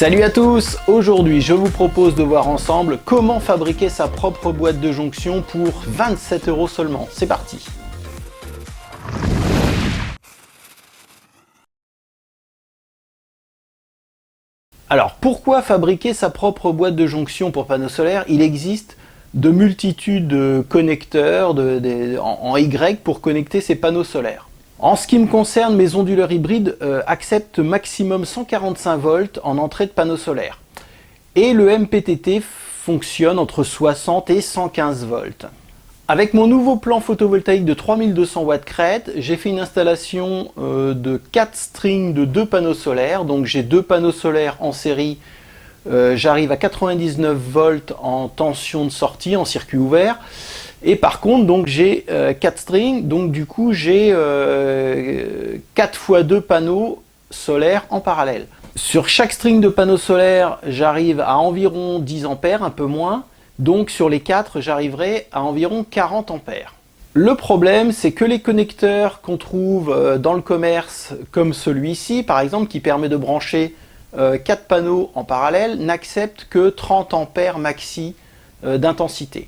Salut à tous! Aujourd'hui, je vous propose de voir ensemble comment fabriquer sa propre boîte de jonction pour 27 € seulement. C'est parti! Alors, pourquoi fabriquer sa propre boîte de jonction pour panneaux solaires? Il existe de multitudes de connecteurs en Y pour connecter ces panneaux solaires. En ce qui me concerne, mes onduleurs hybrides acceptent maximum 145 volts en entrée de panneaux solaires. Et le MPPT fonctionne entre 60 et 115 volts. Avec mon nouveau plan photovoltaïque de 3200 watts crête, j'ai fait une installation de 4 strings de 2 panneaux solaires. Donc j'ai 2 panneaux solaires en série. J'arrive à 99 volts en tension de sortie, en circuit ouvert. Et par contre, donc j'ai 4 strings, donc du coup j'ai 4 x 2 panneaux solaires en parallèle. Sur chaque string de panneaux solaires, j'arrive à environ 10 ampères, un peu moins. Donc sur les 4, j'arriverai à environ 40 ampères. Le problème, c'est que les connecteurs qu'on trouve dans le commerce, comme celui-ci, par exemple, qui permet de brancher 4 panneaux en parallèle, n'acceptent que 30 ampères maxi d'intensité.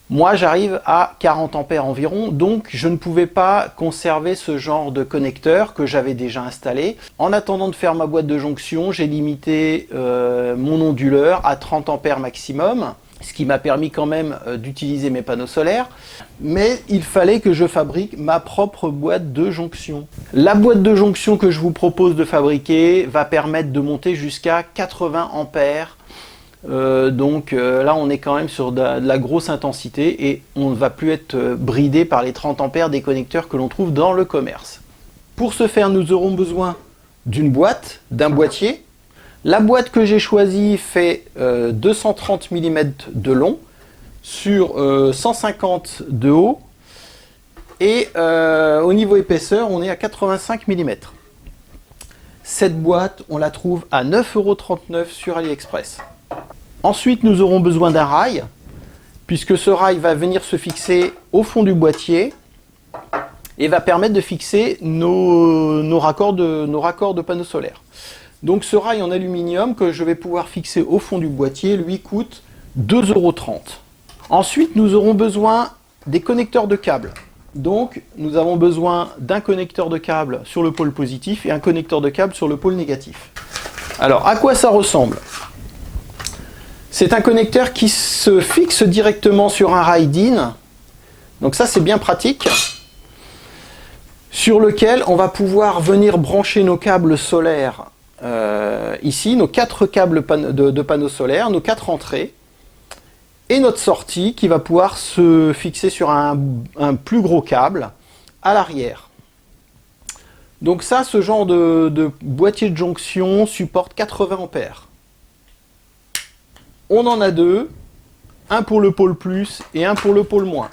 Moi, j'arrive à 40 ampères environ, donc je ne pouvais pas conserver ce genre de connecteur que j'avais déjà installé. En attendant de faire ma boîte de jonction, j'ai limité mon onduleur à 30 ampères maximum, ce qui m'a permis quand même d'utiliser mes panneaux solaires. Mais il fallait que je fabrique ma propre boîte de jonction. La boîte de jonction que je vous propose de fabriquer va permettre de monter jusqu'à 80 ampères. Là on est quand même sur de la grosse intensité et on ne va plus être bridé par les 30 ampères des connecteurs que l'on trouve dans le commerce. Pour ce faire, nous aurons besoin d'une boîte, d'un boîtier. La boîte que j'ai choisie fait 230 mm de long sur 150 de haut et au niveau épaisseur on est à 85 mm. Cette boîte on la trouve à 9,39 € sur AliExpress. Ensuite, nous aurons besoin d'un rail, puisque ce rail va venir se fixer au fond du boîtier et va permettre de fixer nos raccords de panneaux solaires. Donc ce rail en aluminium que je vais pouvoir fixer au fond du boîtier, lui coûte 2,30 €. Ensuite, nous aurons besoin des connecteurs de câbles. Donc, nous avons besoin d'un connecteur de câble sur le pôle positif et un connecteur de câble sur le pôle négatif. Alors, à quoi ça ressemble ? C'est un connecteur qui se fixe directement sur un rail DIN. Donc ça, c'est bien pratique. Sur lequel on va pouvoir venir brancher nos câbles solaires ici, nos 4 câbles de panneaux solaires, nos 4 entrées. Et notre sortie qui va pouvoir se fixer sur un plus gros câble à l'arrière. Donc ça, ce genre de boîtier de jonction supporte 80 ampères. On en a 2, un pour le pôle plus et un pour le pôle moins.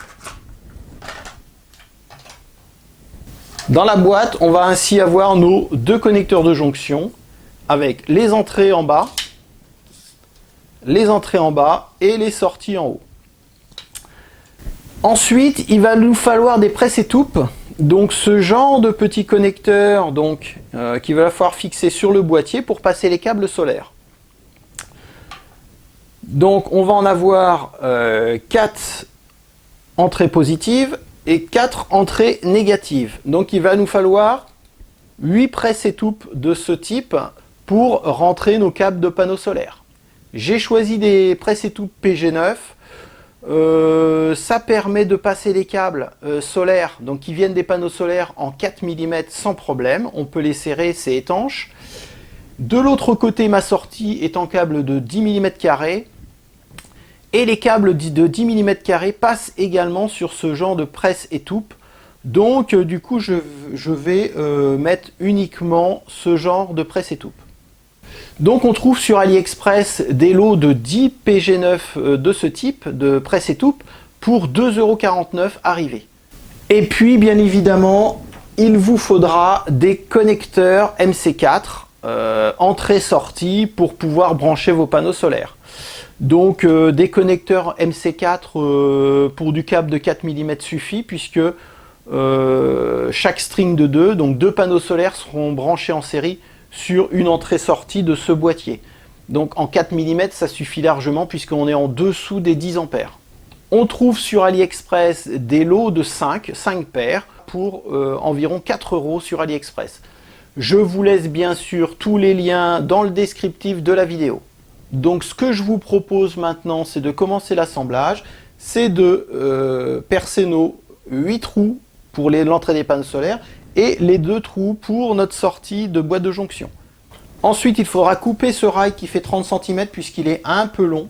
Dans la boîte, on va ainsi avoir nos 2 connecteurs de jonction avec les entrées en bas et les sorties en haut. Ensuite, il va nous falloir des presse-étoupe. Donc ce genre de petits connecteurs qu'il va falloir fixer sur le boîtier pour passer les câbles solaires. Donc on va en avoir 4 entrées positives et 4 entrées négatives. Donc il va nous falloir 8 presse-étoupe de ce type pour rentrer nos câbles de panneaux solaires. J'ai choisi des presse-étoupe PG9. Ça permet de passer les câbles solaires, donc qui viennent des panneaux solaires en 4 mm sans problème. On peut les serrer, c'est étanche. De l'autre côté, ma sortie est en câble de 10 mm². Et les câbles de 10 mm² passent également sur ce genre de presse-étoupe. Donc du coup, je vais mettre uniquement ce genre de presse-étoupe. Donc on trouve sur AliExpress des lots de 10 PG9 de ce type de presse-étoupe pour 2,49 € arrivés. Et puis bien évidemment, il vous faudra des connecteurs MC4 entrée-sortie pour pouvoir brancher vos panneaux solaires. Donc des connecteurs MC4 pour du câble de 4 mm suffit, puisque chaque string de 2, donc 2 panneaux solaires seront branchés en série sur une entrée-sortie de ce boîtier. Donc en 4 mm, ça suffit largement puisqu'on est en dessous des 10 ampères. On trouve sur AliExpress des lots de 5 paires pour environ 4 € sur AliExpress. Je vous laisse bien sûr tous les liens dans le descriptif de la vidéo. Donc ce que je vous propose maintenant, c'est de commencer l'assemblage. C'est de percer nos 8 trous pour l'entrée des panneaux solaires et les 2 trous pour notre sortie de boîte de jonction. Ensuite, il faudra couper ce rail qui fait 30 cm puisqu'il est un peu long.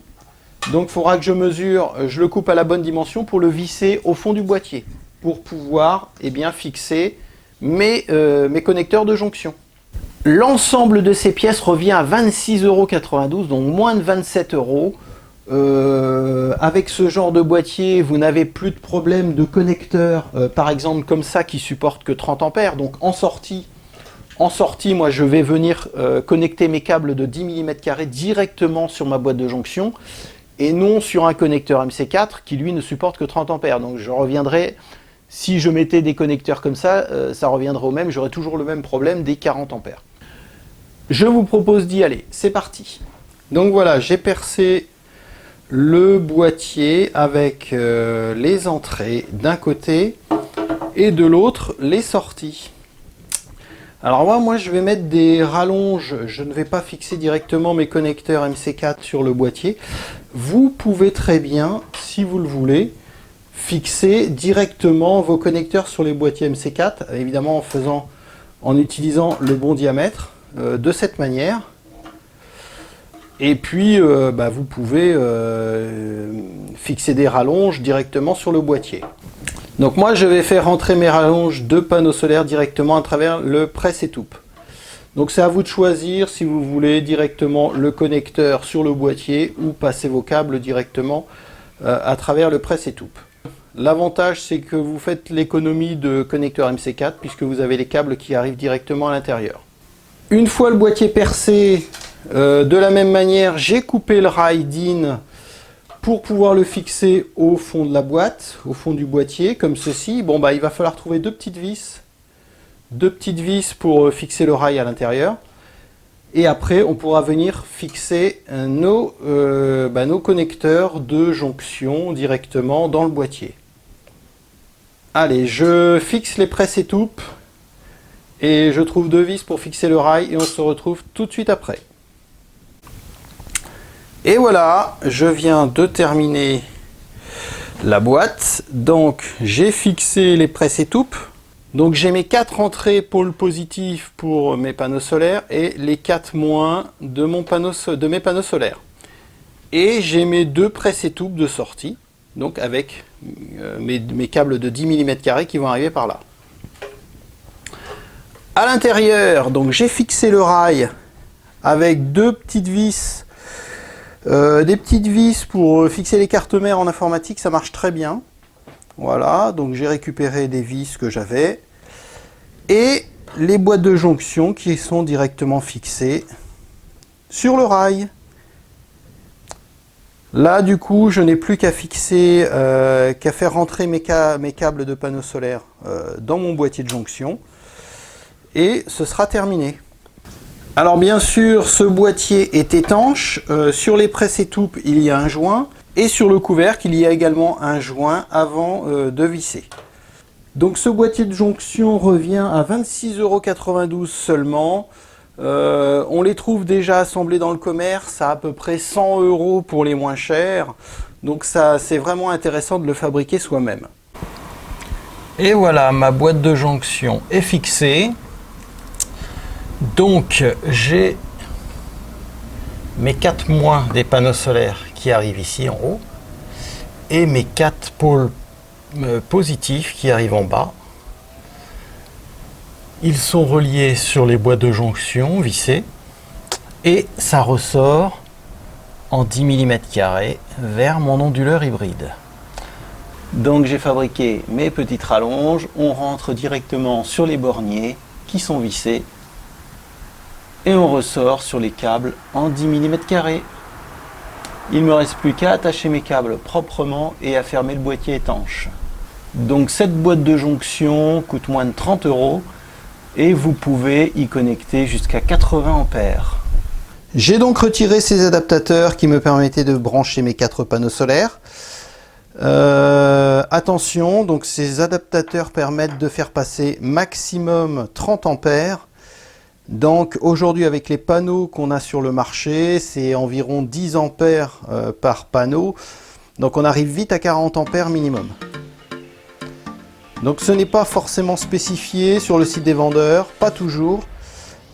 Donc il faudra que je mesure, je le coupe à la bonne dimension pour le visser au fond du boîtier, pour pouvoir fixer mes connecteurs de jonction. L'ensemble de ces pièces revient à 26,92 €, donc moins de 27 €. Avec ce genre de boîtier, vous n'avez plus de problème de connecteurs, par exemple comme ça, qui supporte que 30 ampères. Donc en sortie, moi je vais venir connecter mes câbles de 10 mm² directement sur ma boîte de jonction, et non sur un connecteur MC4 qui lui ne supporte que 30 ampères. Donc je reviendrai, si je mettais des connecteurs comme ça, ça reviendrait au même, j'aurais toujours le même problème des 40 ampères. Je vous propose d'y aller, c'est parti. Donc voilà, j'ai percé le boîtier avec les entrées d'un côté et de l'autre les sorties. Alors moi je vais mettre des rallonges, je ne vais pas fixer directement mes connecteurs MC4 sur le boîtier. Vous pouvez très bien, si vous le voulez, fixer directement vos connecteurs sur les boîtiers MC4, évidemment en utilisant le bon diamètre, de cette manière. Et puis vous pouvez fixer des rallonges directement sur le boîtier. Donc moi je vais faire rentrer mes rallonges de panneaux solaires directement à travers le presse-étoupe. Donc c'est à vous de choisir si vous voulez directement le connecteur sur le boîtier ou passer vos câbles directement à travers le presse-étoupe. L'avantage c'est que vous faites l'économie de connecteur MC4 puisque vous avez les câbles qui arrivent directement à l'intérieur. Une fois le boîtier percé, de la même manière, j'ai coupé le rail DIN pour pouvoir le fixer au fond de la boîte, au fond du boîtier, comme ceci. Bon, il va falloir trouver deux petites vis pour fixer le rail à l'intérieur. Et après, on pourra venir fixer nos connecteurs de jonction directement dans le boîtier. Allez, je fixe les presse-étoupes et je trouve deux vis pour fixer le rail et on se retrouve tout de suite après. Et voilà, je viens de terminer la boîte. Donc j'ai fixé les presse-étoupes. Donc j'ai mes 4 entrées pôle positif pour mes panneaux solaires et les 4 moins de mes panneaux solaires. Et j'ai mes 2 presse-étoupes de sortie, donc avec mes câbles de 10 mm² qui vont arriver par là. À l'intérieur, donc j'ai fixé le rail avec deux petites vis. Des petites vis pour fixer les cartes mères en informatique, ça marche très bien. Voilà, donc j'ai récupéré des vis que j'avais. Et les boîtes de jonction qui sont directement fixées sur le rail. Là, du coup, je n'ai plus qu'à fixer, qu'à faire rentrer mes câbles de panneaux solaires dans mon boîtier de jonction. Et ce sera terminé. Alors bien sûr, ce boîtier est étanche. Sur les presse-étoupes, il y a un joint. Et sur le couvercle, il y a également un joint avant de visser. Donc ce boîtier de jonction revient à 26,92 € seulement. On les trouve déjà assemblés dans le commerce à peu près 100 € pour les moins chers. Donc ça, c'est vraiment intéressant de le fabriquer soi-même. Et voilà, ma boîte de jonction est fixée. Donc j'ai mes 4 moins des panneaux solaires qui arrivent ici en haut et mes 4 pôles positifs qui arrivent en bas. Ils sont reliés sur les boîtes de jonction vissées et ça ressort en 10 mm² vers mon onduleur hybride. Donc j'ai fabriqué mes petites rallonges, on rentre directement sur les borniers qui sont vissés et on ressort sur les câbles en 10 mm². Il ne me reste plus qu'à attacher mes câbles proprement et à fermer le boîtier étanche. Donc cette boîte de jonction coûte moins de 30 €. et vous pouvez y connecter jusqu'à 80 ampères. J'ai donc retiré ces adaptateurs qui me permettaient de brancher mes 4 panneaux solaires. Attention, donc ces adaptateurs permettent de faire passer maximum 30 ampères. Donc aujourd'hui, avec les panneaux qu'on a sur le marché, c'est environ 10 ampères par panneau. Donc on arrive vite à 40 ampères minimum. Donc ce n'est pas forcément spécifié sur le site des vendeurs, pas toujours.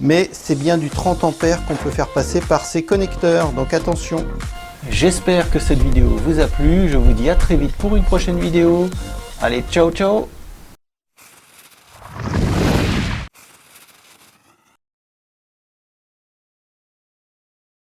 Mais c'est bien du 30 ampères qu'on peut faire passer par ces connecteurs, donc attention. J'espère que cette vidéo vous a plu, je vous dis à très vite pour une prochaine vidéo. Allez, ciao ciao!